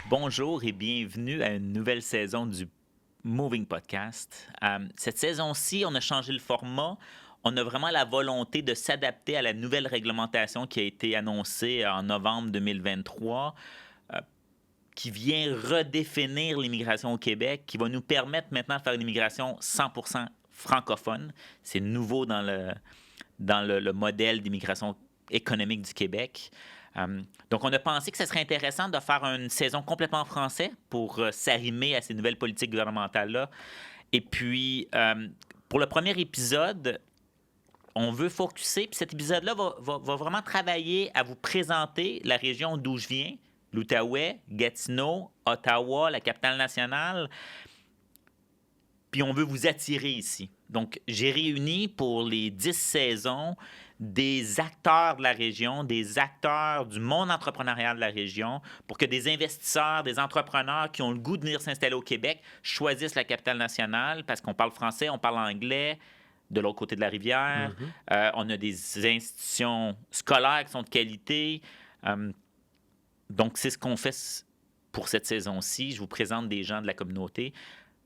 Bonjour et bienvenue à une nouvelle saison du Moving Podcast. Cette saison-ci, on a changé le format. On a vraiment la volonté de s'adapter à la nouvelle réglementation qui a été annoncée en novembre 2023, qui vient redéfinir l'immigration au Québec, qui va nous permettre maintenant de faire une immigration 100% francophone. C'est nouveau dans le modèle d'immigration économique du Québec. Donc, on a pensé que ce serait intéressant de faire une saison complètement en français pour s'arrimer à ces nouvelles politiques gouvernementales-là. Et puis, pour le premier épisode, on veut focuser, puis cet épisode-là va vraiment travailler à vous présenter la région d'où je viens, l'Outaouais, Gatineau, Ottawa, la capitale nationale. Puis on veut vous attirer ici. Donc, j'ai réuni pour les 10 saisons des acteurs de la région, des acteurs du monde entrepreneurial de la région, pour que des investisseurs, des entrepreneurs qui ont le goût de venir s'installer au Québec choisissent la capitale nationale parce qu'on parle français, on parle anglais de l'autre côté de la rivière. On a des institutions scolaires qui sont de qualité. Donc, c'est ce qu'on fait pour cette saison-ci. Je vous présente des gens de la communauté.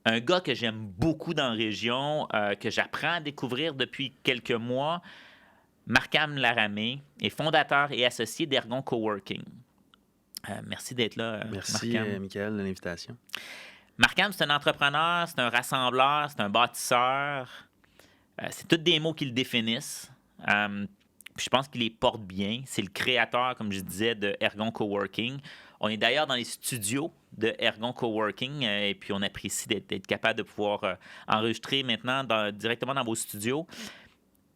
Un gars que j'aime beaucoup dans la région, que j'apprends à découvrir depuis quelques mois, Markham Laramé, est fondateur et associé d'Ergon Coworking. Merci d'être là, Merci, Michael, de l'invitation. Markham, c'est un entrepreneur, c'est un rassembleur, c'est un bâtisseur. C'est tous des mots qui le définissent. Puis je pense qu'il les porte bien. C'est le créateur, comme je disais, de Ergon Coworking. On est d'ailleurs dans les studios de Ergon Coworking et puis on apprécie d'être capable de pouvoir enregistrer maintenant directement dans vos studios.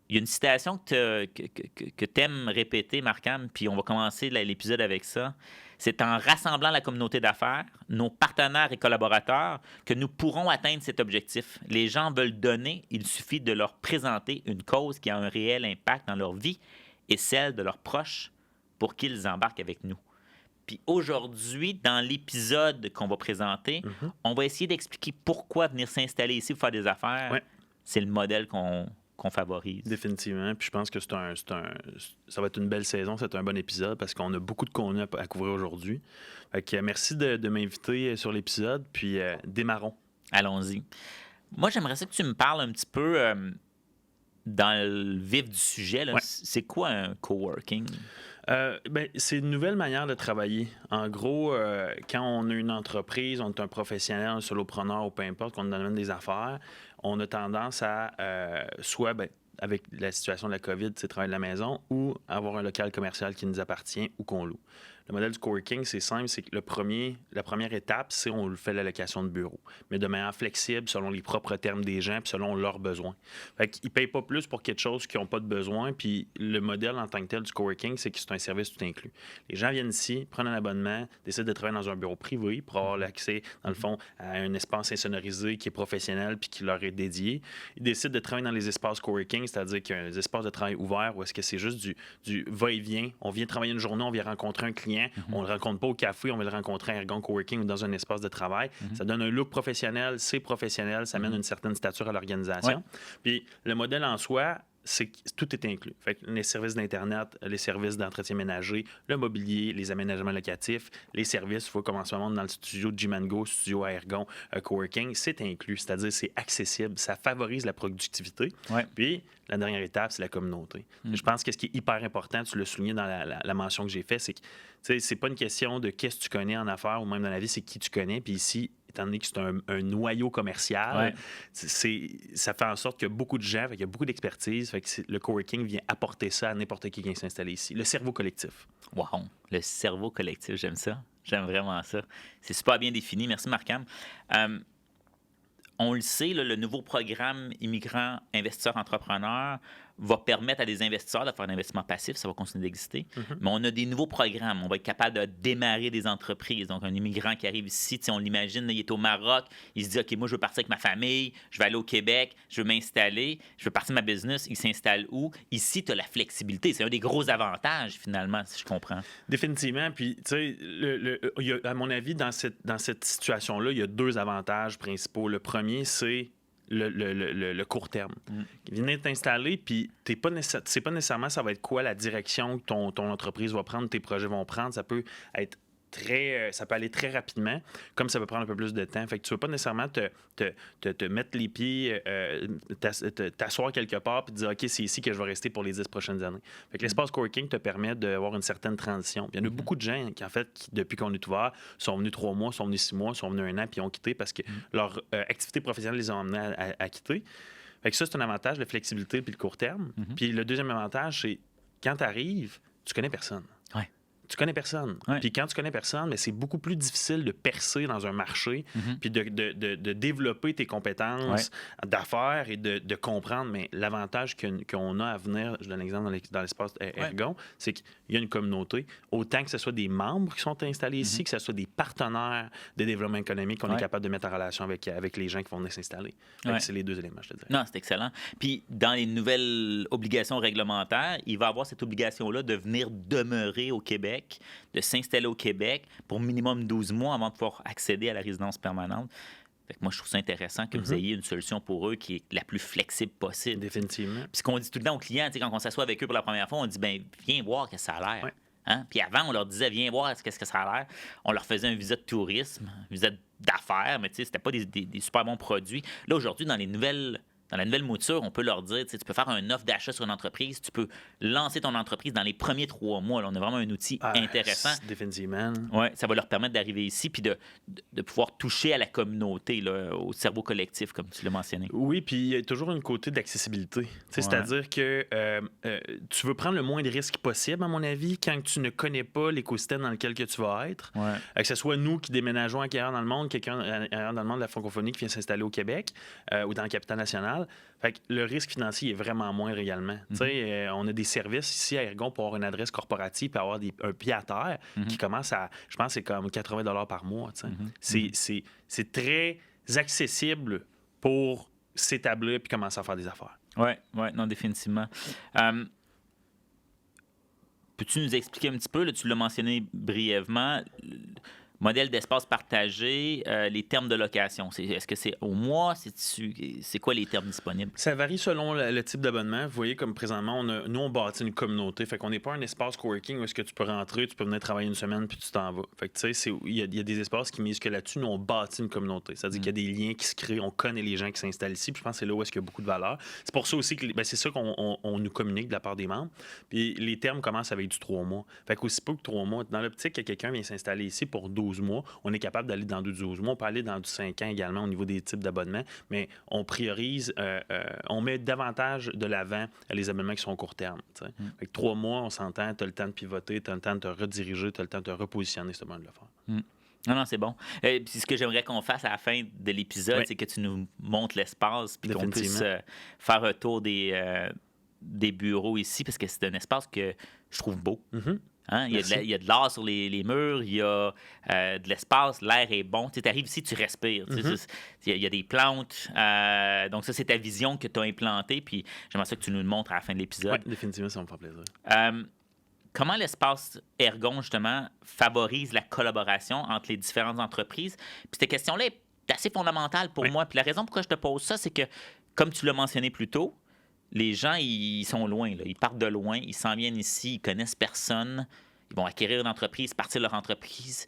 Il y a une citation que tu aimes répéter, Markham, puis on va commencer l'épisode avec ça. C'est en rassemblant la communauté d'affaires, nos partenaires et collaborateurs, que nous pourrons atteindre cet objectif. Les gens veulent donner, il suffit de leur présenter une cause qui a un réel impact dans leur vie et celle de leurs proches pour qu'ils embarquent avec nous. Puis aujourd'hui, dans l'épisode qu'on va présenter, on va essayer d'expliquer pourquoi venir s'installer ici pour faire des affaires. Ouais. C'est le modèle qu'on favorise. Définitivement. Puis je pense que ça va être une belle saison. C'est un bon épisode parce qu'on a beaucoup de contenu à couvrir aujourd'hui. Fait que merci de m'inviter sur l'épisode. Puis démarrons. Allons-y. Moi, j'aimerais ça que tu me parles un petit peu dans le vif du sujet. Ouais. C'est quoi un coworking? C'est une nouvelle manière de travailler. En gros, quand on a une entreprise, on est un professionnel, un solopreneur ou peu importe, qu'on est dans le domaine des affaires, on a tendance à soit, avec la situation de la COVID, c'est travailler de la maison, ou avoir un local commercial qui nous appartient ou qu'on loue. Le modèle du coworking, c'est simple, c'est que la première étape, c'est on fait la location de bureau, mais de manière flexible, selon les propres termes des gens, puis selon leurs besoins. Fait qu'ils ne payent pas plus pour quelque chose qu'ils n'ont pas de besoin, puis le modèle en tant que tel du coworking, c'est que c'est un service tout inclus. Les gens viennent ici, prennent un abonnement, décident de travailler dans un bureau privé pour avoir l'accès, dans le fond, à un espace insonorisé qui est professionnel puis qui leur est dédié. Ils décident de travailler dans les espaces coworking, c'est-à-dire qu'il y a un espace de travail ouvert où est-ce que c'est juste du va-et-vient. On vient travailler une journée, on vient rencontrer un client. On ne le rencontre pas au café, on va le rencontrer à Ergon Coworking ou dans un espace de travail. Ça donne un look professionnel, c'est professionnel, ça amène une certaine stature à l'organisation. Ouais. Puis le modèle en soi, c'est que tout est inclus. Fait que les services d'Internet, les services d'entretien ménager, le mobilier, les aménagements locatifs, les services, il faut comme en ce moment dans le studio de G-Mango, studio à Ergon, Coworking, c'est inclus, c'est-à-dire c'est accessible, ça favorise la productivité. Ouais. Puis la dernière étape, c'est la communauté. Je pense que ce qui est hyper important, tu l'as souligné dans la mention que j'ai faite, c'est que c'est pas une question de qu'est-ce que tu connais en affaires ou même dans la vie, c'est qui tu connais. Puis ici, étant donné que c'est un noyau commercial, ça fait en sorte qu'il y a beaucoup de gens, il y a beaucoup d'expertise. Fait que le coworking vient apporter ça à n'importe qui vient s'installer ici. Le cerveau collectif. Wow! Le cerveau collectif, j'aime ça. J'aime vraiment ça. C'est super bien défini. Merci, Markham. On le sait, là, le nouveau programme Immigrants Investisseurs Entrepreneurs va permettre à des investisseurs de faire un investissement passif, ça va continuer d'exister. Mais on a des nouveaux programmes. On va être capable de démarrer des entreprises. Donc, un immigrant qui arrive ici, on l'imagine, là, il est au Maroc, il se dit « OK, moi, je veux partir avec ma famille, je vais aller au Québec, je veux m'installer, je veux partir de ma business. » Il s'installe où? Ici, tu as la flexibilité. C'est un des gros avantages, finalement, si je comprends. Définitivement. Puis, tu sais, à mon avis, dans cette situation-là, il y a deux avantages principaux. Le premier, c'est le court terme. Venez t'installer, puis tu sais pas nécessairement ça va être quoi la direction que ton entreprise va prendre, tes projets vont prendre. Ça peut être ça peut aller très rapidement, comme ça peut prendre un peu plus de temps. Fait que tu ne veux pas nécessairement te mettre les pieds, t'asseoir quelque part et te dire, OK, c'est ici que je vais rester pour les 10 prochaines années. Fait que l'espace coworking te permet d'avoir une certaine transition. Puis il y en a beaucoup de gens qui, en fait, depuis qu'on est ouvert, sont venus 3 mois, sont venus 6 mois, sont venus 1 an, puis ont quitté parce que leur activité professionnelle les a amenés à quitter. Fait que ça, c'est un avantage, la flexibilité puis le court terme. Puis le deuxième avantage, c'est quand tu arrives, tu connais personne. Ouais. Tu connais personne. Ouais. Puis quand tu connais personne, mais c'est beaucoup plus difficile de percer dans un marché, puis de développer tes compétences d'affaires et de comprendre. Mais l'avantage qu'on a à venir, je donne un exemple dans l'espace Ergon, c'est qu'il y a une communauté. Autant que ce soit des membres qui sont installés ici, que ce soit des partenaires de développement économique qu'on est capable de mettre en relation avec les gens qui vont venir s'installer. C'est les deux éléments, je te dirais. Non, c'est excellent. Puis dans les nouvelles obligations réglementaires, il va y avoir cette obligation-là de venir demeurer au Québec, de s'installer au Québec pour minimum 12 mois avant de pouvoir accéder à la résidence permanente. Fait que moi, je trouve ça intéressant que vous ayez une solution pour eux qui est la plus flexible possible. Définitivement. Puis ce qu'on dit tout le temps aux clients, quand on s'assoit avec eux pour la première fois, on dit, ben viens voir que ça a l'air. Hein? Puis avant, on leur disait, viens voir qu'est-ce que ça a l'air. On leur faisait un visa de tourisme, un visa d'affaires, mais c'était pas des super bons produits. Là, aujourd'hui, dans la nouvelle mouture, on peut leur dire, tu peux faire une offre d'achat sur une entreprise, tu peux lancer ton entreprise dans les premiers 3 mois. Là, on a vraiment un outil intéressant. Définitivement. Oui, ça va leur permettre d'arriver ici puis de pouvoir toucher à la communauté, là, au cerveau collectif, comme tu l'as mentionné. Oui, puis il y a toujours un côté d'accessibilité. C'est-à-dire que tu veux prendre le moins de risques possible, à mon avis, quand tu ne connais pas l'écosystème dans lequel que tu vas être. Que ce soit nous qui déménageons ailleurs dans le monde, quelqu'un ailleurs dans le monde de la francophonie qui vient s'installer au Québec ou dans la capitale nationale. Fait que le risque financier est vraiment moindre également. On a des services ici à Ergon pour avoir une adresse corporative et avoir un pied à terre qui commence à, je pense, c'est comme 80 $ par mois. C'est très accessible pour s'établir puis commencer à faire des affaires. Oui, non, définitivement. Peux-tu nous expliquer un petit peu, là, tu l'as mentionné brièvement, modèle d'espace partagé, les termes de location. Est-ce que c'est au mois? C'est quoi les termes disponibles? Ça varie selon le type d'abonnement. Vous voyez, comme présentement, nous, on bâtit une communauté. Fait qu'on n'est pas un espace coworking où est-ce que tu peux rentrer, tu peux venir travailler une semaine puis tu t'en vas. Fait que tu sais, il y a des espaces qui misent que là-dessus, nous, on bâtit une communauté. C'est-à-dire qu'il y a des liens qui se créent, on connaît les gens qui s'installent ici. Puis je pense que c'est là où est-ce qu'il y a beaucoup de valeur. C'est pour ça aussi que c'est ça qu'on nous communique de la part des membres. Puis les termes commencent avec du 3 mois. Fait qu'aussi peu que 3 mois, dans l'optique que quelqu'un vient s'installer ici pour 12 mois, on est capable d'aller dans du 12 mois. On peut aller dans du 5 ans également au niveau des types d'abonnements, mais on priorise, on met davantage de l'avant les abonnements qui sont court terme. Fait que 3 mois, on s'entend, tu as le temps de pivoter, tu as le temps de te rediriger, tu as le temps de te repositionner, c'est le moment de le faire. Non, c'est bon. Puis ce que j'aimerais qu'on fasse à la fin de l'épisode, c'est que tu nous montres l'espace puis qu'on puisse faire un tour des bureaux ici, parce que c'est un espace que je trouve beau. Hein? Il y a de l'art sur les murs, il y a de l'espace, l'air est bon. Tu arrives ici, tu respires. Il y a des plantes. Donc ça, c'est ta vision que tu as implantée. Puis j'aimerais ça que tu nous le montres à la fin de l'épisode. Oui, définitivement, ça me fait plaisir. Comment l'espace Ergon, justement, favorise la collaboration entre les différentes entreprises? Puis cette question-là est assez fondamentale pour moi. Puis la raison pourquoi je te pose ça, c'est que, comme tu l'as mentionné plus tôt, les gens, ils sont loin. Là. Ils partent de loin, ils s'en viennent ici, ils connaissent personne. Ils vont acquérir une entreprise, partir leur entreprise.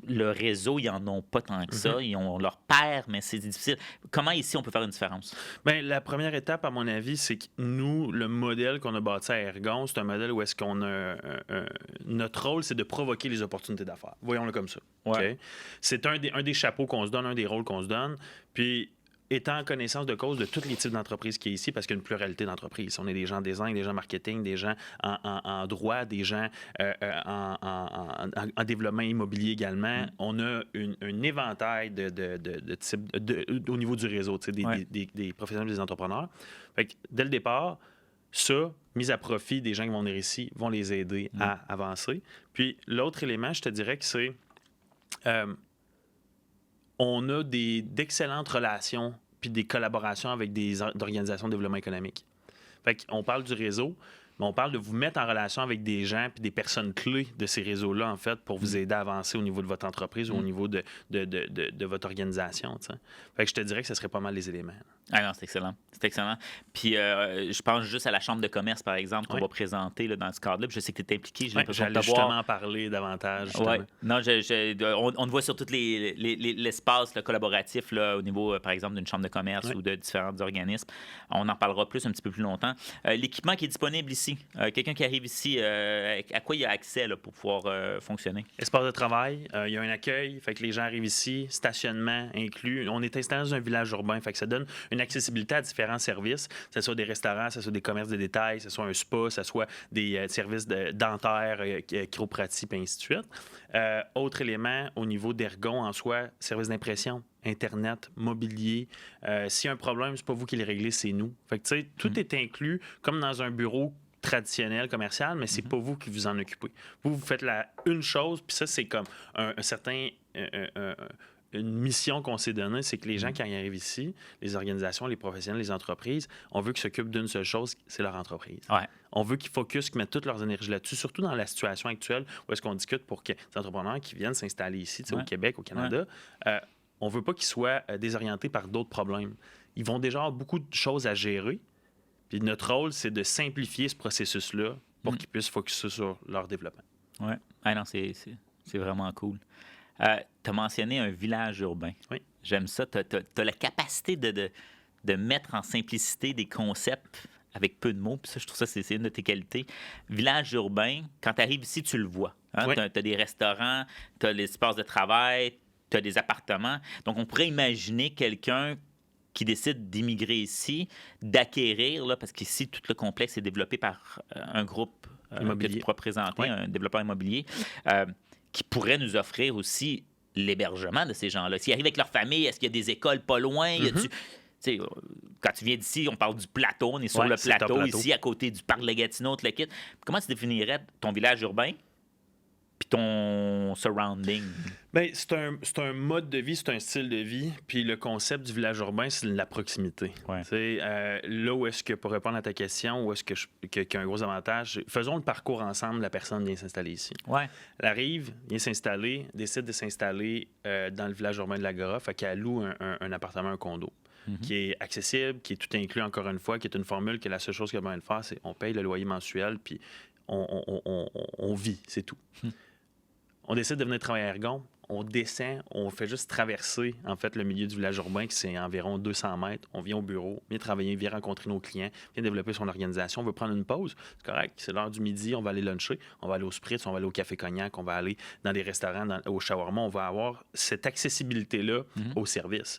Le réseau, ils n'en ont pas tant que ça. Ils ont leur père, mais c'est difficile. Comment ici, on peut faire une différence? Bien, la première étape, à mon avis, c'est que nous, le modèle qu'on a bâti à Ergon, c'est un modèle où est-ce qu'on a... notre rôle, c'est de provoquer les opportunités d'affaires. Voyons-le comme ça. Okay? C'est un des chapeaux qu'on se donne, un des rôles qu'on se donne. Puis... étant en connaissance de cause de tous les types d'entreprises qui est ici, parce qu'il y a une pluralité d'entreprises. On est des gens en design, des gens en marketing, des gens en droit, des gens en développement immobilier également. On a un éventail de types au niveau du réseau, des professionnels, des entrepreneurs. Fait que, dès le départ, ça, mise à profit des gens qui vont venir ici, vont les aider à avancer. Puis l'autre élément, je te dirais que c'est... on a d'excellentes relations puis des collaborations avec des organisations de développement économique. Fait qu'on parle du réseau. mais on parle de vous mettre en relation avec des gens puis des personnes clés de ces réseaux-là, en fait, pour vous aider à avancer au niveau de votre entreprise ou au niveau de votre organisation. T'sais. Fait que je te dirais que ce serait pas mal les éléments. Ah non, c'est excellent. C'est excellent. Puis je pense juste à la Chambre de commerce, par exemple, qu'on Oui. va présenter là, dans ce cadre-là. Puis je sais que tu es impliqué. J'ai Ouais, l'impression de j'allais te voir. justement en parler davantage. Justement. Ouais. Non, on te voit sur tout l'espace là, collaboratif là, au niveau, par exemple, d'une chambre de commerce ou de différents organismes. On en parlera plus un petit peu plus longtemps. L'équipement qui est disponible ici, quelqu'un qui arrive ici, à quoi il a accès là, pour pouvoir fonctionner? Espace de travail, il y a un accueil, fait que les gens arrivent ici, stationnement inclus. On est installé dans un village urbain, fait que ça donne une accessibilité à différents services, que ce soit des restaurants, que ce soit des commerces de détail, que ce soit un spa, que ce soit des services dentaires, chiropratie, et ainsi de suite. Autre élément, au niveau d'Ergon en soi, service d'impression, Internet, mobilier. S'il y a un problème, c'est pas vous qui le réglez, c'est nous. Fait que tu sais, tout est inclus comme dans un bureau traditionnel, commercial, mais c'est pas vous qui vous en occupez. Vous faites une chose, puis ça, c'est comme un certain... une mission qu'on s'est donnée, c'est que les gens, quand ils arrivent ici, les organisations, les professionnels, les entreprises, on veut qu'ils s'occupent d'une seule chose, c'est leur entreprise. Ouais. On veut qu'ils focusent, qu'ils mettent toute leur énergie là-dessus, surtout dans la situation actuelle où est-ce qu'on discute pour que les entrepreneurs qui viennent s'installer ici, au Québec, au Canada, on veut pas qu'ils soient désorientés par d'autres problèmes. Ils vont déjà avoir beaucoup de choses à gérer, puis notre rôle, c'est de simplifier ce processus-là pour qu'ils puissent focusser sur leur développement. Oui. Ah non, c'est vraiment cool. Tu as mentionné un village urbain. Oui. J'aime ça. Tu as la capacité de mettre en simplicité des concepts avec peu de mots. Puis ça, je trouve ça, c'est une de tes qualités. Village urbain, quand tu arrives ici, tu le vois. Hein? Oui. Tu as des restaurants, tu as l'espace de travail, tu as des appartements. Donc, on pourrait imaginer quelqu'un qui décide d'immigrer ici, d'acquérir, là, parce qu'ici, tout le complexe est développé par un groupe que tu pourras présenter, un développeur immobilier, qui pourrait nous offrir aussi l'hébergement de ces gens-là. S'ils arrivent avec leur famille, est-ce qu'il y a des écoles pas loin? Quand tu viens d'ici, on parle du plateau, on est sur le plateau, ici, à côté du parc de la Gatineau, tout le kit. Comment tu définirais ton village urbain puis ton surrounding? Bien, c'est un mode de vie, c'est un style de vie. Puis le concept du village urbain, c'est la proximité. Ouais. Là où est-ce que, pour répondre à ta question, où est-ce qu'il y a un gros avantage, faisons le parcours ensemble, la personne vient s'installer ici. Ouais. Elle arrive, vient s'installer, décide de s'installer dans le village urbain de l'Agora, fait qu'elle loue un appartement, un condo. Qui est accessible, qui est tout inclus encore une fois, qui est une formule que la seule chose qu'elle a besoin de faire, c'est on paye le loyer mensuel, puis on vit, c'est tout. On décide de venir travailler à Ergon, on descend, on fait juste traverser en fait le milieu du village urbain, qui c'est environ 200 mètres. On vient au bureau, vient travailler, vient rencontrer nos clients, vient développer son organisation. On veut prendre une pause, c'est correct, c'est l'heure du midi, on va aller luncher, on va aller au Spritz, on va aller au Café Cognac, on va aller dans des restaurants, au shawarma. On va avoir cette accessibilité-là au service.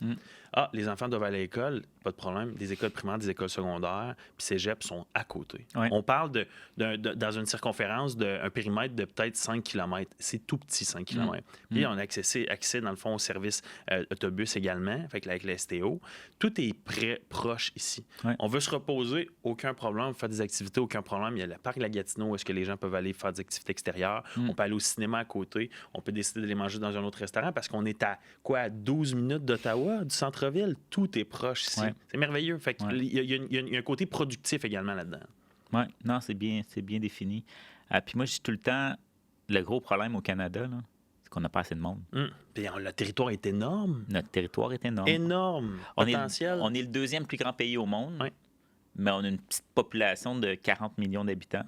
Ah, les enfants doivent aller à l'école, pas de problème. Des écoles primaires, des écoles secondaires, puis cégep sont à côté. Ouais. On parle dans une circonférence d'un périmètre de peut-être 5 km. C'est tout petit, 5 km. Puis on a accès, dans le fond, au service autobus également, fait que avec la STO. Tout est proche ici. Ouais. On veut se reposer, aucun problème. Faire des activités, aucun problème. Il y a le parc de la Gatineau où est-ce que les gens peuvent aller faire des activités extérieures. On peut aller au cinéma à côté. On peut décider d'aller manger dans un autre restaurant parce qu'on est à 12 minutes d'Ottawa, du centre-ville. Tout est proche ici. Ouais. C'est merveilleux. Fait que il y a un côté productif également là-dedans. Oui, non, c'est bien défini. Puis moi, je dis tout le temps, le gros problème au Canada, là, c'est qu'on n'a pas assez de monde. Puis le territoire est énorme. Notre territoire est énorme. Énorme. Potentiel. On est le deuxième plus grand pays au monde, mais on a une petite population de 40 millions d'habitants.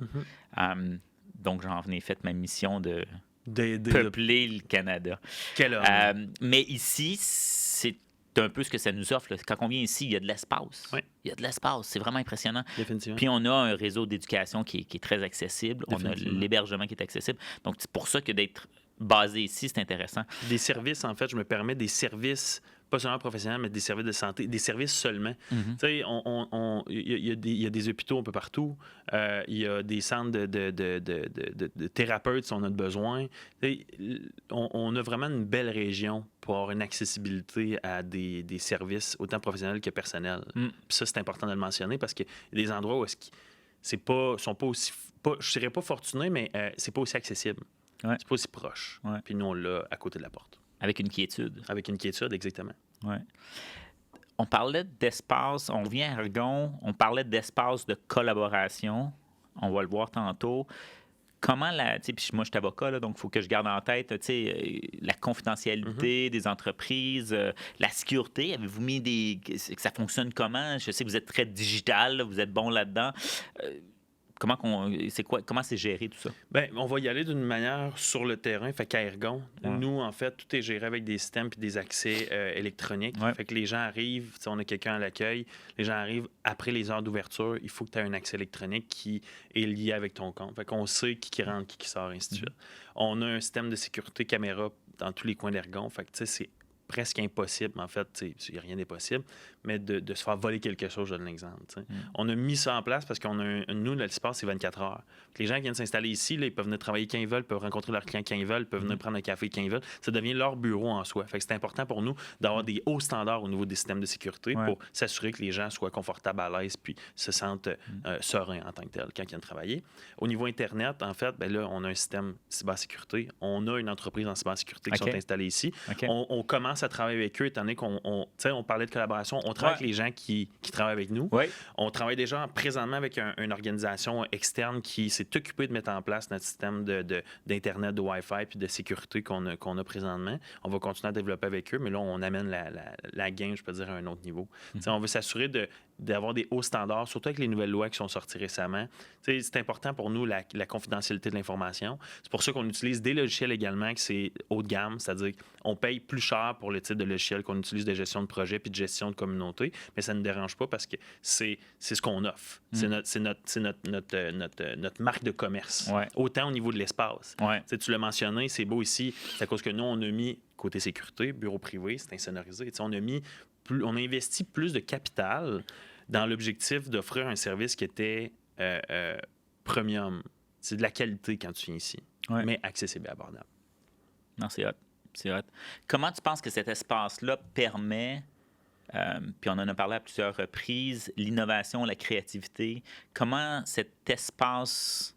Donc, j'en ai fait ma mission de peupler le Canada. Quel homme. Mais ici, c'est un peu ce que ça nous offre. Là. Quand on vient ici, il y a de l'espace. Oui. Il y a de l'espace. C'est vraiment impressionnant. Définitivement. Puis on a un réseau d'éducation qui est très accessible. On a l'hébergement qui est accessible. Donc, c'est pour ça que d'être basé ici, c'est intéressant. Des services, en fait, je me permets, des services, pas seulement professionnels, mais des services de santé, des services seulement. Tu sais, il y a des hôpitaux un peu partout. Il y a des centres de thérapeutes si on a besoin. On a vraiment une belle région pour avoir une accessibilité à des services autant professionnels que personnels. Puis ça, c'est important de le mentionner parce qu'il y a des endroits où sont pas aussi... je dirais pas fortunés, mais c'est pas aussi accessible. Ouais. C'est pas aussi proche. Ouais. Puis nous, on l'a à côté de la porte. Avec une quiétude. Avec une quiétude, exactement. Ouais. On parlait d'espace, on revient à Ergon, on parlait d'espace de collaboration. on va le voir tantôt. Comment puis moi, je suis avocat, là, donc il faut que je garde en tête, la confidentialité des entreprises, la sécurité. Avez-vous mis que ça fonctionne comment? Je sais que vous êtes très digital, là, vous êtes bon là-dedans. Comment c'est géré tout ça? Bien, on va y aller d'une manière sur le terrain. Fait qu'à Ergon, Ouais. nous, en fait, tout est géré avec des systèmes et des accès électroniques. Ouais. Fait que les gens arrivent, on a quelqu'un à l'accueil, les gens arrivent après les heures d'ouverture, il faut que tu aies un accès électronique qui est lié avec ton compte. Fait qu'on sait qui rentre, qui sort, ainsi de suite. On a un système de sécurité caméra dans tous les coins d'Ergon. Fait que, tu sais, c'est presque impossible, en fait, il n'y a rien d'impossible, mais de se faire voler quelque chose, je donne l'exemple. On a mis ça en place parce qu'on a nous, l'espace, c'est 24 heures. Les gens qui viennent s'installer ici, là, ils peuvent venir travailler quand ils veulent, peuvent rencontrer leurs clients quand ils veulent, peuvent venir prendre un café quand ils veulent. Ça devient leur bureau en soi. Fait que c'est important pour nous d'avoir des hauts standards au niveau des systèmes de sécurité pour s'assurer que les gens soient confortables, à l'aise, puis se sentent sereins en tant que tel quand ils viennent travailler. Au niveau Internet, en fait, là, on a un système cybersécurité. On a une entreprise en cybersécurité qui sont installées ici. On commence à travailler avec eux, étant donné on parlait de collaboration. On travaille avec les gens qui travaillent avec nous. On travaille déjà présentement avec une organisation externe qui s'est occupée de mettre en place notre système d'Internet, de Wi-Fi puis de sécurité qu'on a présentement. On va continuer à développer avec eux, mais là, on amène la game, je peux dire, à un autre niveau. On veut s'assurer d'avoir des hauts standards, surtout avec les nouvelles lois qui sont sorties récemment. C'est important pour nous, la confidentialité de l'information. C'est pour ça qu'on utilise des logiciels également, que c'est haut de gamme, c'est-à-dire qu'on paye plus cher pour le type de logiciel qu'on utilise de gestion de projet puis de gestion de communauté, mais ça ne nous dérange pas parce que c'est ce qu'on offre. C'est notre marque de commerce. Autant au niveau de l'espace. Tu l'as mentionné, c'est beau ici, c'est à cause que nous, on a mis, côté sécurité, bureau privé, c'est insonorisé. On a investi plus de capital dans l'objectif d'offrir un service qui était premium. C'est de la qualité quand tu viens ici, mais accessible et abordable. Non, c'est hot. C'est hot. Comment tu penses que cet espace-là permet, puis on en a parlé à plusieurs reprises, l'innovation, la créativité? Comment cet espace-là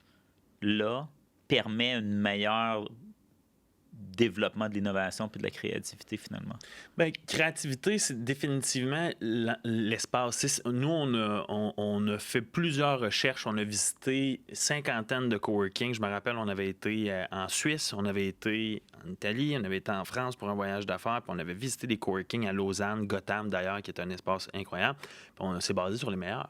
permet un meilleur développement de l'innovation puis de la créativité, finalement? Bien, créativité, c'est définitivement l'espace. Nous, on a fait plusieurs recherches. On a visité 50 de coworking. Je me rappelle, on avait été en Suisse, on avait été en Italie, on avait été en France pour un voyage d'affaires, puis on avait visité des coworking à Lausanne, Gotham d'ailleurs, qui est un espace incroyable. Puis on s'est basé sur les meilleurs.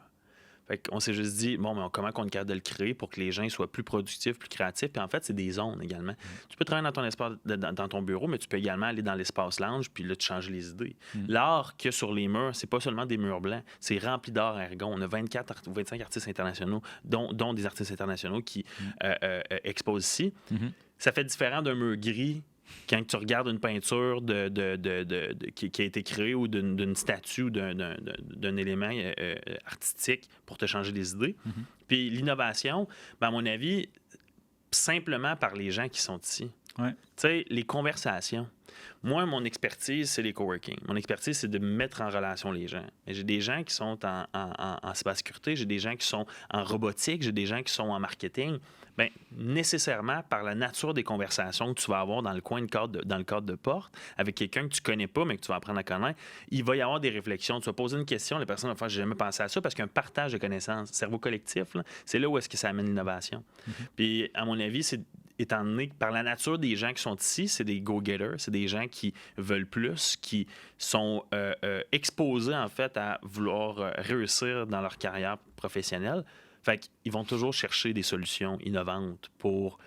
Fait qu'on s'est juste dit, bon, mais comment on est capable de le créer pour que les gens soient plus productifs, plus créatifs. Puis en fait, c'est des zones également. Tu peux travailler dans ton espace, dans ton bureau, mais tu peux également aller dans l'espace lounge, puis là, tu changes les idées. L'art qu'il y a sur les murs, c'est pas seulement des murs blancs, c'est rempli d'art à Ergon. On a 24 ou 25 artistes internationaux, dont des artistes internationaux qui exposent ici. Ça fait différent d'un mur gris quand tu regardes une peinture qui a été créée ou d'une statue ou d'un élément artistique pour te changer les idées. Puis l'innovation, à mon avis, simplement par les gens qui sont ici. Tu sais, les conversations. Moi, mon expertise, c'est les coworking. Mon expertise, c'est de mettre en relation les gens. Et j'ai des gens qui sont en cybersécurité, j'ai des gens qui sont en robotique, j'ai des gens qui sont en marketing. Bien, nécessairement, par la nature des conversations que tu vas avoir dans le cadre de porte, avec quelqu'un que tu connais pas, mais que tu vas apprendre à connaître, il va y avoir des réflexions. Tu vas poser une question, la personne va faire « j'ai jamais pensé à ça », parce qu'un partage de connaissances, cerveau collectif, là, c'est là où est-ce que ça amène l'innovation. Puis, à mon avis, c'est étant donné que par la nature des gens qui sont ici, c'est des go-getters, c'est des gens qui veulent plus, qui sont exposés, en fait, à vouloir réussir dans leur carrière professionnelle. Fait qu'ils vont toujours chercher des solutions innovantes pour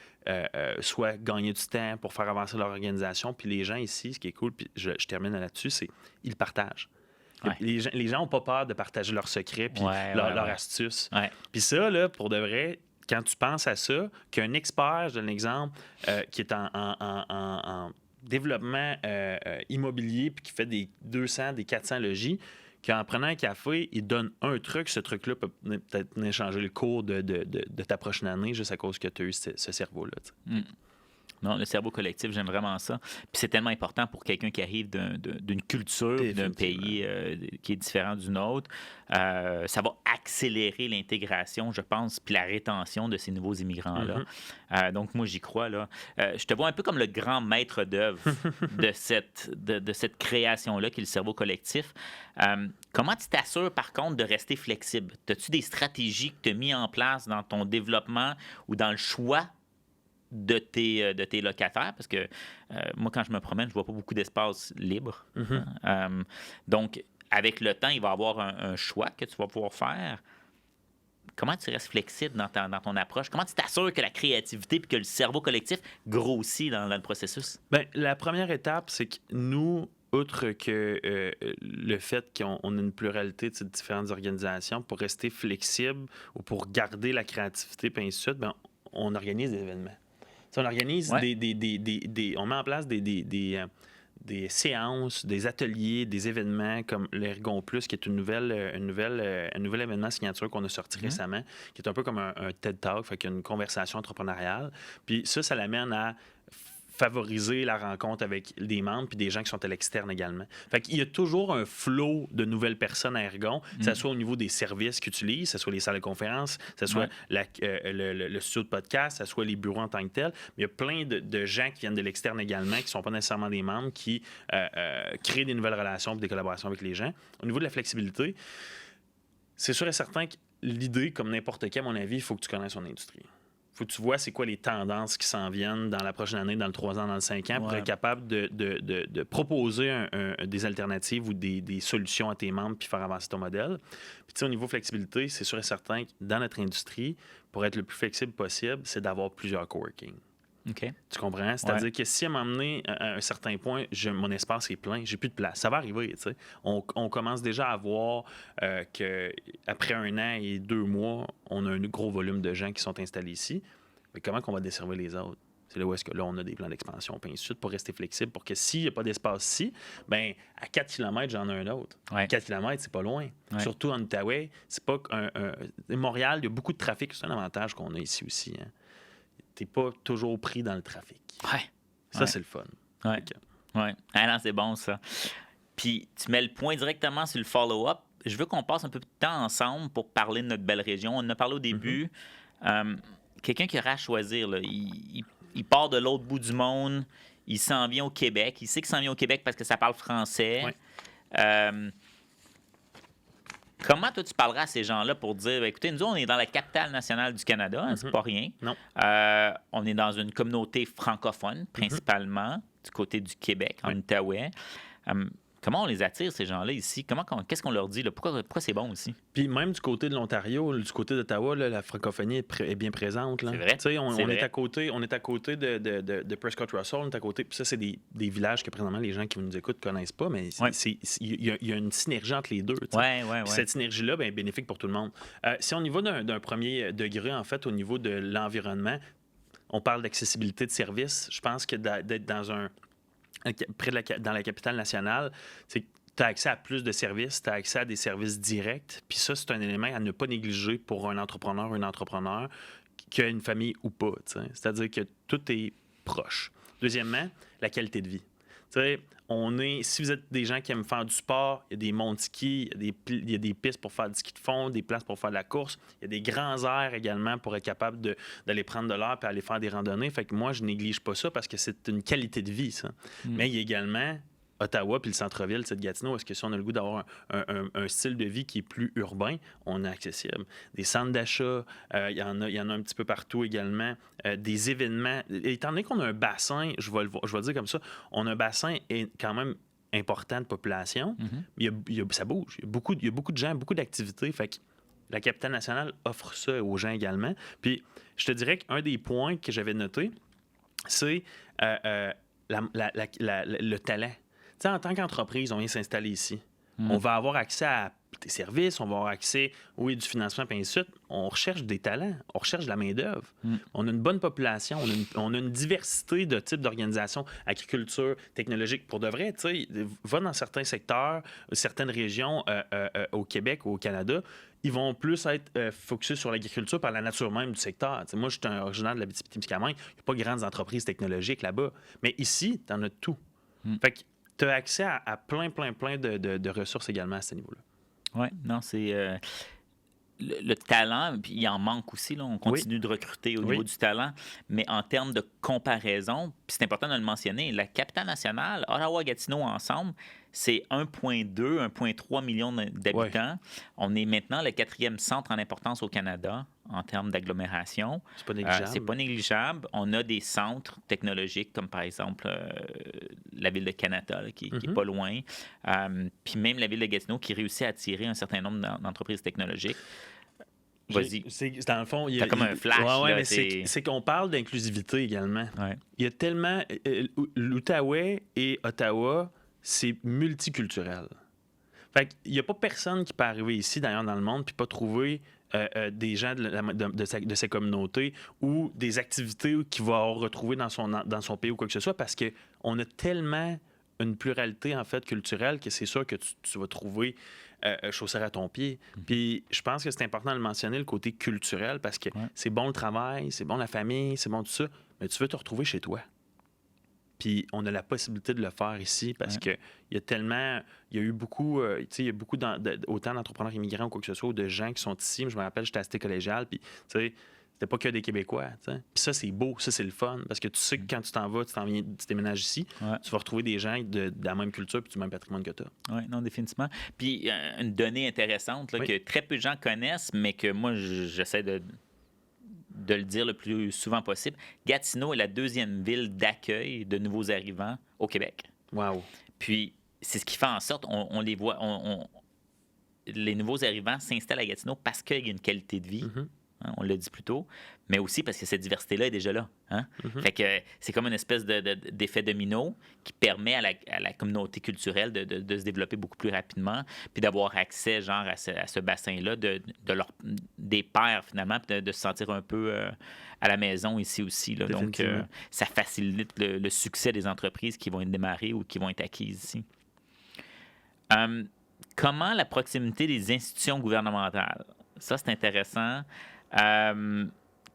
soit gagner du temps, pour faire avancer leur organisation. Puis les gens ici, ce qui est cool, puis je termine là-dessus, c'est qu'ils partagent. Les gens n'ont pas peur de partager leurs secrets puis leurs astuces. Puis ça, là, pour de vrai, quand tu penses à ça, qu'un expert, je donne l'exemple, qui est en développement immobilier puis qui fait des 200, des 400 logis, qu'en prenant un café, il donne un truc, ce truc-là peut peut-être venir changer le cours de ta prochaine année juste à cause que tu as eu ce cerveau-là. Non, le cerveau collectif, j'aime vraiment ça. Puis c'est tellement important pour quelqu'un qui arrive d'une culture, d'un pays qui est différent d'une autre. Ça va accélérer l'intégration, je pense, puis la rétention de ces nouveaux immigrants-là. Donc, moi, j'y crois. Là. Je te vois un peu comme le grand maître d'œuvre de cette création-là, qui est le cerveau collectif. Comment tu t'assures, par contre, de rester flexible? As-tu des stratégies que tu as mises en place dans ton développement ou dans le choix de tes locataires? Parce que moi, quand je me promène, je vois pas beaucoup d'espace libre. Mhm. Donc, avec le temps, il va y avoir un choix que tu vas pouvoir faire. Comment tu restes flexible dans ton approche? Comment tu t'assures que la créativité et que le cerveau collectif grossit dans le processus? Bien, la première étape, c'est que nous, outre que le fait qu'on a une pluralité de ces différentes organisations, pour rester flexible ou pour garder la créativité, puis ainsi de suite, bien, on organise des événements. T'sais, on organise Ouais. on met en place des séances, des ateliers, des événements comme l'Ergon Plus, qui est un nouvel événement signature qu'on a sorti récemment, qui est un peu comme un TED Talk, fait qu'il y a une conversation entrepreneuriale. Puis ça l'amène à favoriser la rencontre avec des membres puis des gens qui sont à l'externe également. Fait qu'il y a toujours un flot de nouvelles personnes à Ergon, que ce soit au niveau des services qu'ils utilisent, que ce soit les salles de conférence, que ce soit le studio de podcast, que ce soit les bureaux en tant que tels. Mais il y a plein de gens qui viennent de l'externe également, qui ne sont pas nécessairement des membres, qui créent des nouvelles relations et des collaborations avec les gens. Au niveau de la flexibilité, c'est sûr et certain que l'idée, comme n'importe qui, à mon avis, il faut que tu connaisses son industrie. Faut que tu vois c'est quoi les tendances qui s'en viennent dans la prochaine année, dans le 3 ans, dans le 5 ans, pour être capable de proposer des alternatives ou des solutions à tes membres puis faire avancer ton modèle. Puis tu sais, au niveau flexibilité, c'est sûr et certain que dans notre industrie, pour être le plus flexible possible, c'est d'avoir plusieurs coworking. OK. Tu comprends? C'est-à-dire que si à m'emmener à un certain point, mon espace est plein, j'ai plus de place. Ça va arriver, tu sais. On commence déjà à voir qu'après 1 an et 2 mois, on a un gros volume de gens qui sont installés ici. Mais comment qu'on va desservir les autres? C'est là où est-ce que là, on a des plans d'expansion, puis ainsi de suite, pour rester flexible, pour que s'il n'y a pas d'espace ici, bien, à 4 km, j'en ai un autre. Ouais. 4 km, c'est pas loin. Ouais. Surtout en Outaouais, c'est pas Montréal, il y a beaucoup de trafic. C'est un avantage qu'on a ici aussi, hein. T'es pas toujours pris dans le trafic. Ouais. Ça, c'est le fun. Ouais. Ouais. Ah non, c'est bon, ça. Puis, tu mets le point directement sur le follow-up. Je veux qu'on passe un peu de temps ensemble pour parler de notre belle région. On en a parlé au début. Quelqu'un qui aura à choisir, là, il part de l'autre bout du monde, il s'en vient au Québec. Il sait qu'il s'en vient au Québec parce que ça parle français. Ouais. Comment toi tu parleras à ces gens-là pour dire, écoutez, nous on est dans la capitale nationale du Canada, hein, c'est pas rien. Non. On est dans une communauté francophone principalement du côté du Québec, en Outaouais. Comment on les attire ces gens-là ici? Qu'est-ce qu'on leur dit là? Pourquoi c'est bon ici? Puis même du côté de l'Ontario, du côté d'Ottawa, là, la francophonie est bien présente. Là. C'est vrai. Tu sais, on vrai. est à côté de Prescott Russell, on est à côté. Puis ça, c'est des villages que présentement les gens qui nous écoutent ne connaissent pas, mais il y a une synergie entre les deux. Ouais. Cette synergie-là, bien, est bénéfique pour tout le monde. Si on y va d'un premier degré, en fait, au niveau de l'environnement, on parle d'accessibilité de services. Je pense que d'être dans dans la capitale nationale, c'est que tu as accès à plus de services, tu as accès à des services directs. Puis ça, c'est un élément à ne pas négliger pour un entrepreneur ou une entrepreneur qui a une famille ou pas. C'est-à-dire que tout est proche. Deuxièmement, la qualité de vie. Si vous êtes des gens qui aiment faire du sport, il y a des monts-ski, il y a des pistes pour faire du ski de fond, des places pour faire de la course. Il y a des grands airs également pour être capable d'aller prendre de l'air et aller faire des randonnées. Fait que moi, je néglige pas ça parce que c'est une qualité de vie, ça. Mais il y a également Ottawa puis le centre-ville, de Gatineau. Est-ce que si on a le goût d'avoir un style de vie qui est plus urbain, on est accessible. Des centres d'achat, il y en a un petit peu partout également. Des événements. Étant donné qu'on a un bassin, je vais le dire comme ça, on a un bassin quand même important de population. Ça bouge. Il y a beaucoup de gens, beaucoup d'activités. Fait que la capitale nationale offre ça aux gens également. Puis je te dirais qu'un des points que j'avais noté, c'est le talent. Tu sais, en tant qu'entreprise, on vient s'installer ici. On va avoir accès à des services, on va avoir accès, du financement, puis ainsi de suite. On recherche des talents, on recherche de la main-d'œuvre. On a une bonne population, on a une diversité de types d'organisations, agriculture, technologique. Pour de vrai, tu sais, va dans certains secteurs, certaines régions au Québec ou au Canada, ils vont plus être focusés sur l'agriculture par la nature même du secteur. T'sais, moi, je suis originaire de la Abitibi-Témiscamingue, il n'y a pas de grandes entreprises technologiques là-bas. Mais ici, tu en as tout. Fait que tu as accès à plein de ressources également à ce niveau-là. Oui, non, c'est... le talent, puis il en manque aussi, là, on continue de recruter au niveau du talent, mais en termes de comparaison, puis c'est important de le mentionner, la capitale nationale, Ottawa-Gatineau ensemble, c'est 1,2, 1,3 millions d'habitants. Ouais. On est maintenant le 4e centre en importance au Canada en termes d'agglomération. C'est pas négligeable. C'est pas négligeable. On a des centres technologiques, comme par exemple la ville de Canada, là, qui est pas loin. Puis même la ville de Gatineau, qui réussit à attirer un certain nombre d'entreprises technologiques. Vas-y. Dans le fond, il y T'as a comme un flash. Ouais, là, mais c'est qu'on parle d'inclusivité également. Ouais. Il y a tellement. L'Outaouais et Ottawa, c'est multiculturel. Fait qu'il n'y a pas personne qui peut arriver ici, d'ailleurs, dans le monde, puis pas trouver des gens de ces communautés ou des activités qu'il va retrouver dans son pays ou quoi que ce soit, parce qu'on a tellement une pluralité, en fait, culturelle que c'est sûr que tu vas trouver chaussure à ton pied. Puis je pense que c'est important de le mentionner, le côté culturel, parce que c'est bon le travail, c'est bon la famille, c'est bon tout ça, mais tu veux te retrouver chez toi. Puis on a la possibilité de le faire ici parce que il y a tellement, il y a eu beaucoup, tu sais, il y a beaucoup autant d'entrepreneurs immigrants ou quoi que ce soit, ou de gens qui sont ici. Je me rappelle, j'étais à Cité collégiale, puis tu sais, c'était pas que des Québécois. T'sais. Puis ça, c'est beau, ça, c'est le fun, parce que tu sais que quand tu t'en vas, tu déménages ici, tu vas retrouver des gens de la même culture puis du même patrimoine que tu as. Oui, non, définitivement. Puis une donnée intéressante là, que très peu de gens connaissent, mais que moi, j'essaie de le dire le plus souvent possible. Gatineau est la 2e ville d'accueil de nouveaux arrivants au Québec. Wow. Puis, c'est ce qui fait en sorte, on les voit, les nouveaux arrivants s'installent à Gatineau parce qu'il y a une qualité de vie. Hein, on l'a dit plus tôt, mais aussi parce que cette diversité-là est déjà là. Hein? Fait que c'est comme une espèce d'effet domino qui permet à la communauté culturelle de se développer beaucoup plus rapidement, puis d'avoir accès genre à ce bassin-là, des pairs finalement, puis de se sentir un peu à la maison ici aussi. Là. Donc, ça facilite le succès des entreprises qui vont être démarrées ou qui vont être acquises ici. Comment la proximité des institutions gouvernementales? Ça, c'est intéressant.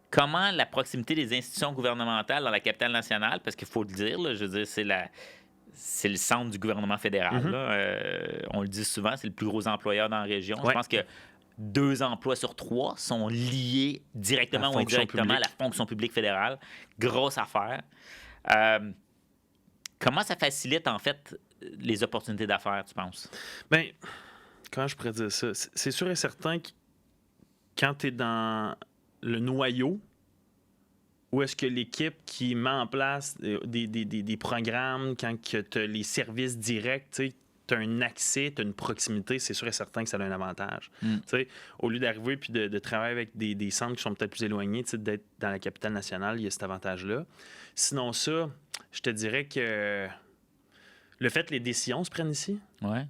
Comment la proximité des institutions gouvernementales dans la capitale nationale, parce qu'il faut le dire, là, je veux dire, c'est le centre du gouvernement fédéral. Là. On le dit souvent, c'est le plus gros employeur dans la région. Je pense que 2 emplois sur 3 sont liés directement ou indirectement à la fonction publique fédérale. Grosse affaire. Comment ça facilite, en fait, les opportunités d'affaires, tu penses? Bien, comment je pourrais dire ça? C'est sûr et certain que quand tu es dans le noyau, où est-ce que l'équipe qui met en place des programmes, quand tu as les services directs, tu as un accès, tu as une proximité, c'est sûr et certain que ça a un avantage. Au lieu d'arriver puis de travailler avec des centres qui sont peut-être plus éloignés, d'être dans la capitale nationale, il y a cet avantage-là. Sinon ça, je te dirais que le fait que les décisions se prennent ici,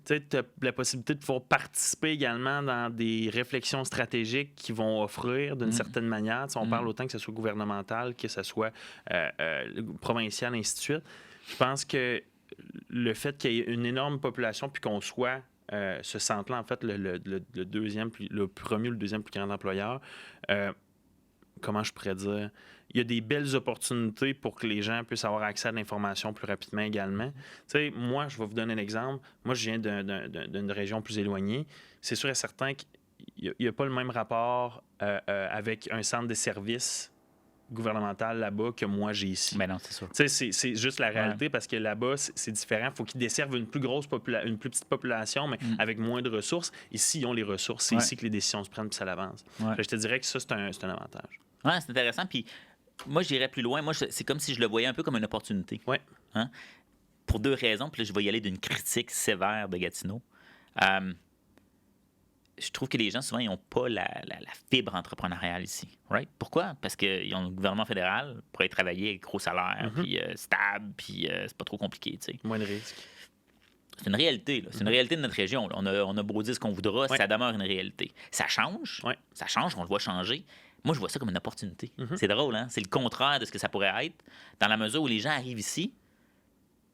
tu as la possibilité de pouvoir participer également dans des réflexions stratégiques qui vont offrir d'une certaine manière. On parle autant que ce soit gouvernemental, que ce soit provincial, ainsi de suite. Je pense que le fait qu'il y ait une énorme population puis qu'on soit ce centre-là, en fait, le premier ou le deuxième plus grand employeur, comment je pourrais dire, il y a des belles opportunités pour que les gens puissent avoir accès à l'information plus rapidement également. Tu sais, moi, je vais vous donner un exemple. Moi, je viens d'une région plus éloignée. C'est sûr et certain qu'il n'y a pas le même rapport avec un centre de services gouvernemental là-bas que moi, j'ai ici. Ben non, c'est sûr. Tu sais, c'est juste la réalité parce que là-bas, c'est différent. Il faut qu'ils desservent une plus petite population, mais avec moins de ressources. Ici, ils ont les ressources. C'est ici que les décisions se prennent puis ça l'avance. Je te dirais que ça, c'est un avantage. Oui, c'est intéressant. Puis moi, j'irais plus loin. Moi, c'est comme si je le voyais un peu comme une opportunité. Oui. Hein? Pour 2 raisons. Puis là, je vais y aller d'une critique sévère de Gatineau. Je trouve que les gens, souvent, ils n'ont pas la fibre entrepreneuriale ici. Right? Pourquoi? Parce qu'ils ont le gouvernement fédéral pour aller travailler avec gros salaire, puis stable, puis c'est pas trop compliqué. T'sais. Moins de risques. C'est une réalité. Là. C'est une réalité de notre région. Là. On a beau dire ce qu'on voudra, ça demeure une réalité. Ça change. Ça change, on le voit changer. Moi, je vois ça comme une opportunité. C'est drôle, hein? C'est le contraire de ce que ça pourrait être, dans la mesure où les gens arrivent ici,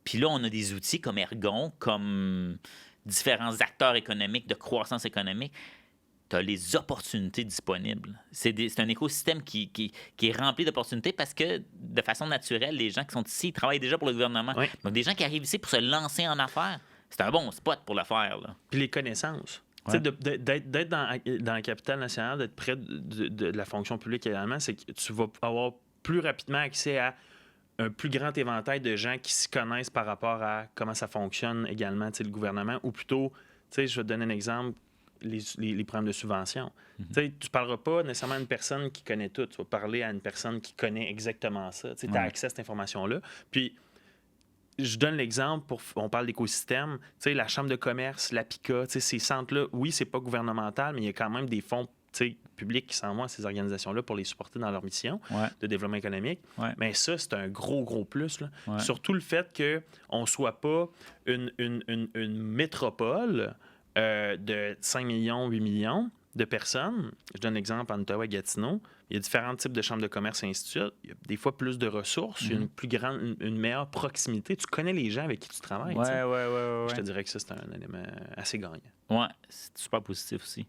puis là, on a des outils comme Ergon, comme différents acteurs économiques, de croissance économique. Tu as les opportunités disponibles. C'est un écosystème qui est rempli d'opportunités parce que, de façon naturelle, les gens qui sont ici, ils travaillent déjà pour le gouvernement. Donc, des gens qui arrivent ici pour se lancer en affaires, c'est un bon spot pour le faire. Là. Puis les connaissances. Ouais. D'être dans la capitale nationale, d'être près de la fonction publique également, c'est que tu vas avoir plus rapidement accès à un plus grand éventail de gens qui s'y connaissent par rapport à comment ça fonctionne également, le gouvernement, ou plutôt, je vais te donner un exemple, les problèmes de subvention. Tu ne parleras pas nécessairement à une personne qui connaît tout, tu vas parler à une personne qui connaît exactement ça. Tu as accès à cette information-là. Puis, je donne l'exemple, on parle d'écosystème, la Chambre de commerce, l'APICA, ces centres-là, oui, c'est pas gouvernemental, mais il y a quand même des fonds publics qui s'en vont à ces organisations-là pour les supporter dans leur mission de développement économique. Ouais. Mais ça, c'est un gros, gros plus. Là. Ouais. Surtout le fait qu'on ne soit pas une métropole de 5 millions, 8 millions de personnes. Je donne l'exemple en Ottawa et Gatineau. Il y a différents types de chambres de commerce et ainsi de suite. Il y a des fois plus de ressources, il y a une meilleure proximité. Tu connais les gens avec qui tu travailles. Ouais. Je te dirais que ça, c'est un élément assez gagnant. Ouais, c'est super positif aussi.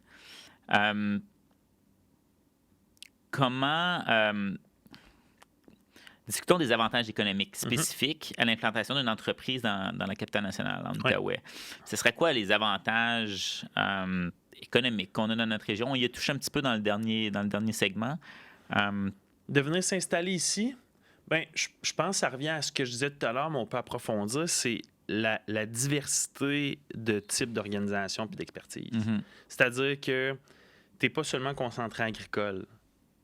Discutons des avantages économiques spécifiques à l'implantation d'une entreprise dans la capitale nationale, en Outaouais. Ce serait quoi les avantages économiques qu'on a dans notre région? On y a touché un petit peu dans le dernier segment. De venir s'installer ici, ben, je pense que ça revient à ce que je disais tout à l'heure, mais on peut approfondir, c'est la diversité de types d'organisation et d'expertise. C'est-à-dire que tu n'es pas seulement concentré agricole.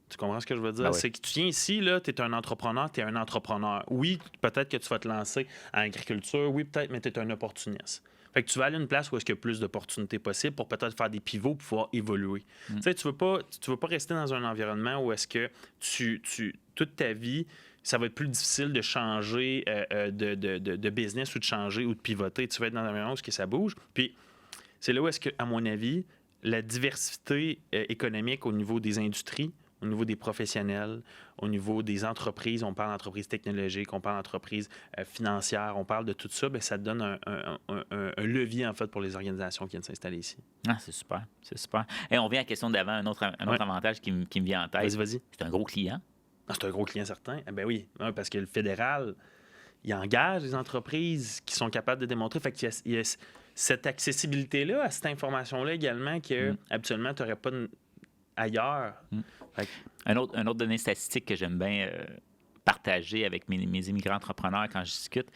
Tu comprends ce que je veux dire? Ben oui. C'est que tu viens ici, tu es un entrepreneur, tu es un entrepreneur. Oui, peut-être que tu vas te lancer en agriculture, oui, peut-être, mais tu es un opportuniste. Fait que tu vas aller à une place où est-ce qu'il y a plus d'opportunités possibles pour peut-être faire des pivots pour pouvoir évoluer. Tu sais, tu veux pas rester dans un environnement où est-ce que toute ta vie, ça va être plus difficile de changer de business ou de changer ou de pivoter. Tu vas être dans un environnement où ça bouge. Puis c'est là où est-ce que, à mon avis, la diversité économique au niveau des industries, au niveau des professionnels, au niveau des entreprises, on parle d'entreprises technologiques, on parle d'entreprises financières, on parle de tout ça, bien, ça te donne un levier, en fait, pour les organisations qui viennent s'installer ici. Ah, c'est super, c'est super. Et on vient à la question d'avant, un autre avantage qui me vient en tête. Vas-y. C'est un gros client. Ah, c'est un gros client certain. Eh bien oui, parce que le fédéral, il engage des entreprises qui sont capables de démontrer. Fait qu'il y a cette accessibilité-là à cette information-là également que habituellement, tu n'aurais pas ailleurs. Un autre donnée statistique que j'aime bien partager avec mes immigrants entrepreneurs quand je discute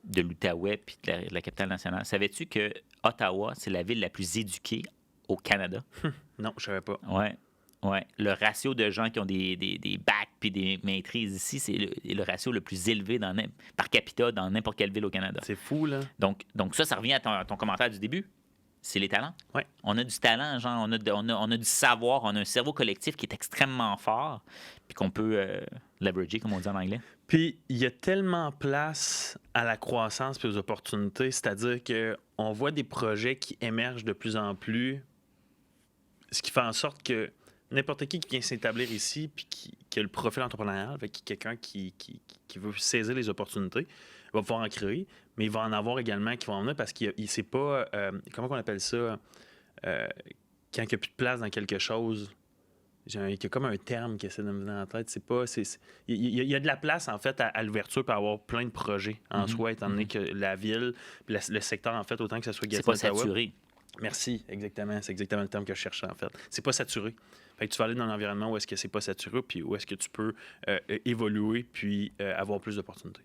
de l'Outaouais puis de la capitale nationale. Savais-tu que Ottawa, c'est la ville la plus éduquée au Canada? Non, je ne savais pas. Ouais. Le ratio de gens qui ont des bacs puis des maîtrises ici, c'est le ratio le plus élevé par capita dans n'importe quelle ville au Canada. C'est fou, là. Donc ça revient à ton commentaire du début. C'est les talents. Ouais. On a du talent, genre, on a du savoir, on a un cerveau collectif qui est extrêmement fort, puis qu'on peut leverager, comme on dit en anglais. Puis, il y a tellement place à la croissance et aux opportunités, c'est-à-dire qu'on voit des projets qui émergent de plus en plus, ce qui fait en sorte que n'importe qui vient s'établir ici puis qui a le profil entrepreneurial, avec quelqu'un qui veut saisir les opportunités, va pouvoir en créer, mais il va en avoir également qui vont en venir parce qu'il c'est pas... comment on appelle ça? Quand il n'y a plus de place dans quelque chose, il y a comme un terme qui essaie de me venir en tête. C'est pas... Il y a de la place, en fait, à l'ouverture pour avoir plein de projets en soi, étant donné que la ville, le secteur, en fait, autant que ça soit Gatineau, c'est pas saturé. Merci, exactement. C'est exactement le terme que je cherchais, en fait. C'est pas saturé. Fait que tu vas aller dans un environnement où est-ce que c'est pas saturé, puis où est-ce que tu peux évoluer, puis avoir plus d'opportunités.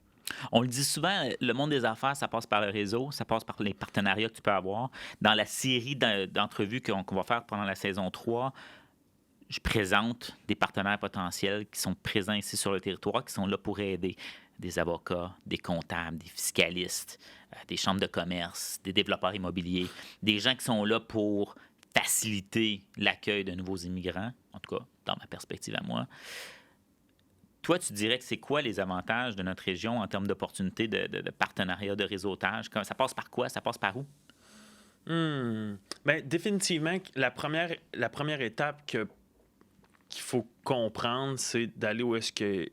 On le dit souvent, le monde des affaires, ça passe par le réseau, ça passe par les partenariats que tu peux avoir. Dans la série d'entrevues qu'on va faire pendant la saison 3, je présente des partenaires potentiels qui sont présents ici sur le territoire, qui sont là pour aider. Des avocats, des comptables, des fiscalistes, des chambres de commerce, des développeurs immobiliers, des gens qui sont là pour faciliter l'accueil de nouveaux immigrants, en tout cas, dans ma perspective à moi. Toi, tu dirais que c'est quoi les avantages de notre région en termes d'opportunités de partenariat, de réseautage? Ça passe par quoi? Ça passe par où? Bien, définitivement, la première étape qu'il faut comprendre, c'est d'aller où est-ce que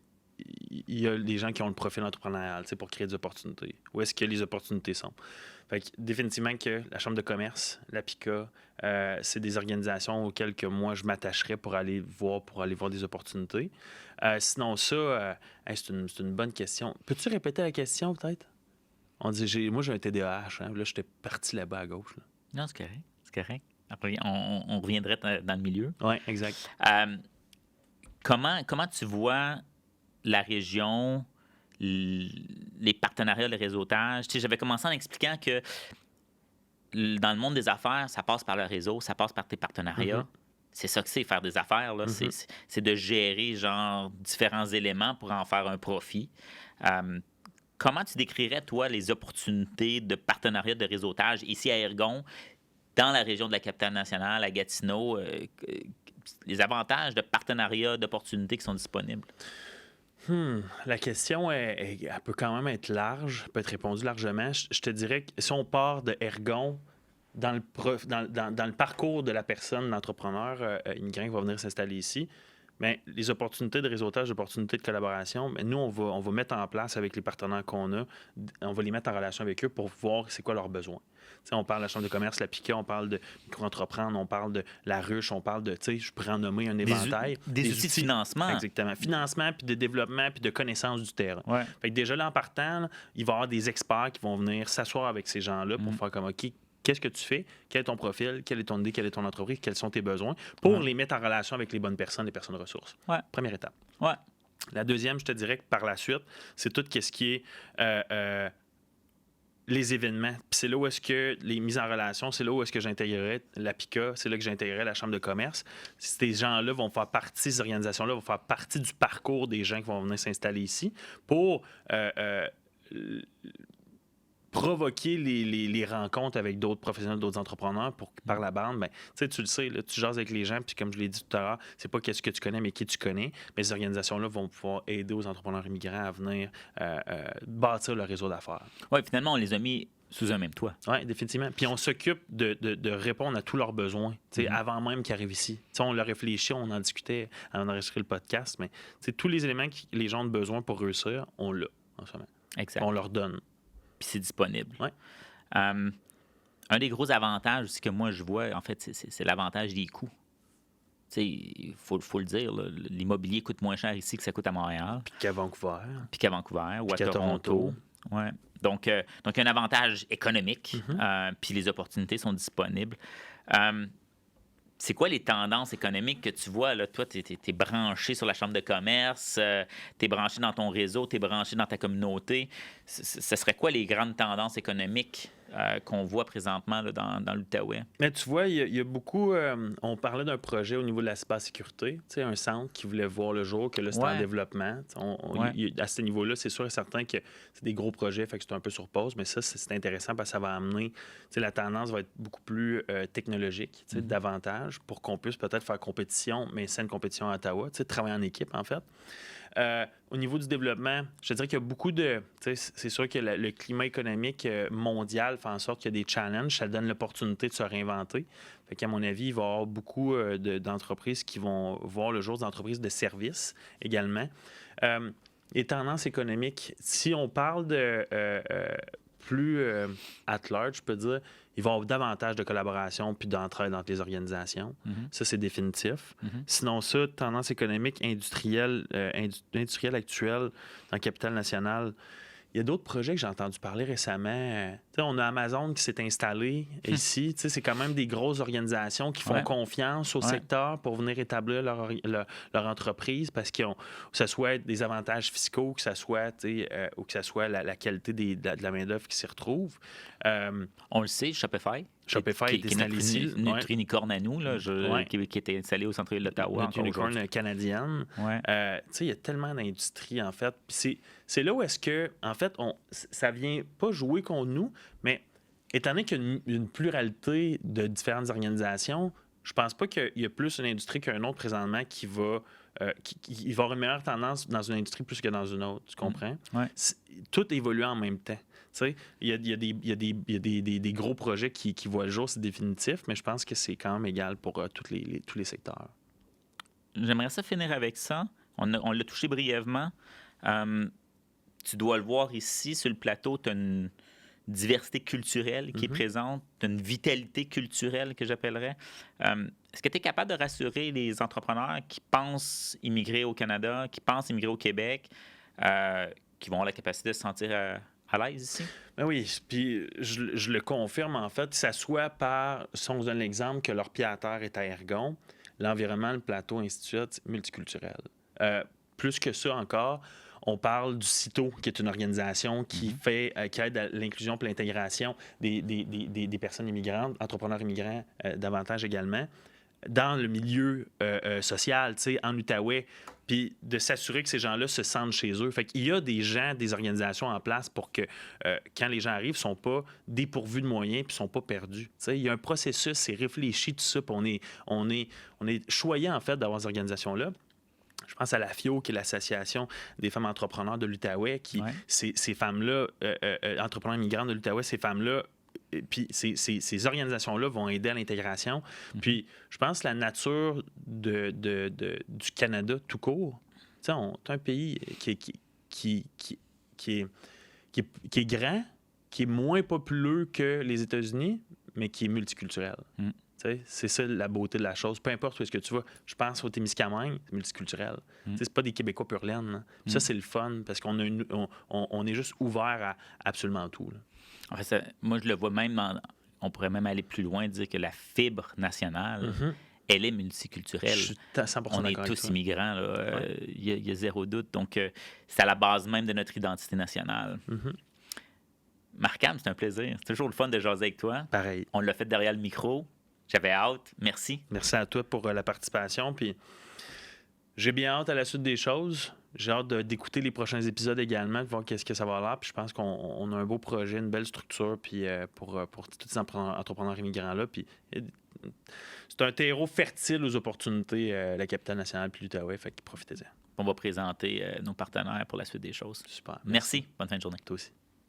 il y a des gens qui ont le profil entrepreneurial pour créer des opportunités. Où est-ce que les opportunités sont? Fait que, définitivement que la Chambre de commerce, l'APICA, c'est des organisations auxquelles que moi je m'attacherais pour aller voir des opportunités. Sinon ça, c'est une bonne question. Peux-tu répéter la question peut-être? On dit moi j'ai un TDAH, hein? Là j'étais parti là-bas à gauche. Là. Non, c'est correct. On reviendrait dans le milieu. Oui, exact. Comment tu vois la région, les partenariats, le réseautage? Tu sais, j'avais commencé en expliquant que dans le monde des affaires, ça passe par le réseau, ça passe par tes partenariats. C'est ça que c'est, faire des affaires. Là. C'est de gérer genre différents éléments pour en faire un profit. Comment tu décrirais, toi, les opportunités de partenariat, de réseautage ici à Ergon, dans la région de la Capitale-Nationale, à Gatineau, les avantages de partenariat, d'opportunités qui sont disponibles? La question, elle peut quand même être large, peut être répondue largement. Je te dirais que si on part de Ergon, dans le parcours de la personne, l'entrepreneur immigrant qui va venir s'installer ici, bien, les opportunités de réseautage, les opportunités de collaboration, bien, nous, on va mettre en place avec les partenaires qu'on a, on va les mettre en relation avec eux pour voir c'est quoi leurs besoins. T'sais, on parle de la Chambre de commerce, la PICA, on parle de micro-entreprendre, on parle de la ruche, on parle de, je pourrais en nommer un éventail. Des outils de financement. Exactement. Financement, puis de développement, puis de connaissance du terrain. Ouais. Fait que déjà là, en partant, là, il va y avoir des experts qui vont venir s'asseoir avec ces gens-là pour faire comme, OK, qu'est-ce que tu fais? Quel est ton profil? Quelle est ton idée? Quelle est ton entreprise? Quels sont tes besoins? Pour les mettre en relation avec les bonnes personnes, les personnes ressources. Ouais. Première étape. Ouais. La deuxième, je te dirais que par la suite, c'est tout ce qui est les événements. Puis c'est là où est-ce que les mises en relation, c'est là où est-ce que j'intégrerais la PICA, c'est là que j'intégrerais la Chambre de commerce. Ces gens-là vont faire partie, ces organisations-là vont faire partie du parcours des gens qui vont venir s'installer ici pour provoquer les rencontres avec d'autres professionnels, d'autres entrepreneurs pour que par la bande, ben, tu le sais, là, tu jases avec les gens, puis comme je l'ai dit tout à l'heure, c'est pas qu'est-ce que tu connais, mais qui tu connais. Mais ces organisations-là vont pouvoir aider aux entrepreneurs immigrants à venir bâtir leur réseau d'affaires. Oui, finalement, on les a mis sous un même toit. Oui, définitivement. Puis on s'occupe de répondre à tous leurs besoins, avant même qu'ils arrivent ici. On leur réfléchit, on en discutait avant d'enregistrer le podcast, mais tous les éléments que les gens ont besoin pour réussir, on l'a en ce moment. Exact. On leur donne. Puis c'est disponible. Ouais. Un des gros avantages aussi que moi je vois, en fait, c'est l'avantage des coûts. Il faut le dire, là, l'immobilier coûte moins cher ici que ça coûte à Montréal. Puis qu'à Vancouver. Ou à Toronto. Ouais. Donc, il y a un avantage économique, puis les opportunités sont disponibles. C'est quoi les tendances économiques que tu vois? Là? Toi, tu es branché sur la Chambre de commerce, tu es branché dans ton réseau, tu es branché dans ta communauté. Ce serait quoi les grandes tendances économiques qu'on voit présentement là, dans l'Outaouais? Mais tu vois, il y a beaucoup... on parlait d'un projet au niveau de la cybersécurité, un centre qui voulait voir le jour, que là, c'était en développement. À ce niveau-là, c'est sûr et certain que c'est des gros projets, fait que c'est un peu sur pause, mais ça, c'est intéressant parce que ça va amener... La tendance va être beaucoup plus technologique, davantage, pour qu'on puisse peut-être faire compétition, mais saine compétition à Ottawa, travailler en équipe, en fait. Au niveau du développement, je te dirais qu'il y a beaucoup de... C'est sûr que le climat économique mondial fait en sorte qu'il y a des challenges. Ça donne l'opportunité de se réinventer. Fait qu'à mon avis, il va y avoir beaucoup d'entreprises qui vont voir le jour, des entreprises de services également. Les tendances économiques, si on parle de... plus at large, je peux dire, il va y avoir davantage de collaboration puis d'entraide entre les organisations. Ça, c'est définitif. Sinon, ça, tendance économique industrielle actuelle dans la Capitale-Nationale, il y a d'autres projets que j'ai entendu parler récemment. On a Amazon qui s'est installé ici. C'est quand même des grosses organisations qui font confiance au secteur pour venir établir leur entreprise parce que ce soit des avantages fiscaux, que ce soit, ou que ce soit la qualité de la main-d'œuvre qui s'y retrouve. On le sait, Shopify est installé ici. Notre unicorne à nous, là, qui était installé au centre-ville d'Ottawa. Notre unicorne canadienne. Il y a tellement d'industries, en fait. Puis c'est là où est-ce que, en fait, ça vient pas jouer contre nous, mais étant donné qu'il y a une pluralité de différentes organisations, je pense pas qu'il y a plus une industrie qu'un autre présentement qui va avoir une meilleure tendance dans une industrie plus que dans une autre. Tu comprends? Tout évolue en même temps. Il y a des gros projets qui voient le jour, c'est définitif, mais je pense que c'est quand même égal pour tous les secteurs. J'aimerais ça finir avec ça. On l'a touché brièvement. Tu dois le voir ici, sur le plateau, tu as une diversité culturelle qui est présente, tu as une vitalité culturelle que j'appellerais. Est-ce que tu es capable de rassurer les entrepreneurs qui pensent immigrer au Canada, qui pensent immigrer au Québec, qui vont avoir la capacité de se sentir à l'aise ici? Ben oui, puis je le confirme, en fait, que ça soit par, si on vous donne l'exemple que leur pied à terre est à Ergon, l'environnement, le plateau, ainsi de suite, multiculturel. Plus que ça encore, on parle du CITO, qui est une organisation qui qui aide à l'inclusion et l'intégration des personnes immigrantes, entrepreneurs immigrants davantage également, dans le milieu social, tu sais, en Outaouais, puis de s'assurer que ces gens-là se sentent chez eux. Fait qu'il y a des gens, des organisations en place pour que quand les gens arrivent, ils ne sont pas dépourvus de moyens puis ne sont pas perdus. Tu sais, il y a un processus, c'est réfléchi, tout ça, puis on est choyé, en fait, d'avoir ces organisations-là. Je pense à la FIO, qui est l'Association des femmes entrepreneurs de l'Outaouais, qui, ces femmes-là, entrepreneurs immigrantes de l'Outaouais, ces femmes-là, puis ces organisations-là vont aider à l'intégration. Puis je pense que la nature du Canada tout court, tu sais, c'est un pays qui est grand, qui est moins populeux que les États-Unis, mais qui est multiculturel. C'est ça la beauté de la chose. Peu importe où est-ce que tu vas. Je pense au Témiscamingue, c'est multiculturel. C'est pas des Québécois pur laine. Hein. Ça, c'est le fun parce qu'on on est juste ouvert à absolument tout. En fait, moi, je le vois même, on pourrait même aller plus loin, dire que la fibre nationale, elle est multiculturelle. Je suis 100% on est tous immigrants, il y a zéro doute. Donc, c'est à la base même de notre identité nationale. Marc-Anne, c'est un plaisir. C'est toujours le fun de jaser avec toi. Pareil. On l'a fait derrière le micro. J'avais hâte. Merci. Merci à toi pour la participation. Puis j'ai bien hâte à la suite des choses. J'ai hâte d'écouter les prochains épisodes également, de voir qu'est-ce que ça va l'air. Puis je pense qu'on a un beau projet, une belle structure puis pour tous ces entrepreneurs immigrants-là. Puis c'est un terreau fertile aux opportunités, la capitale nationale puis l'Outaouais. Fait que profitez-en. On va présenter nos partenaires pour la suite des choses. Super. Merci. Bonne fin de journée. Toi aussi.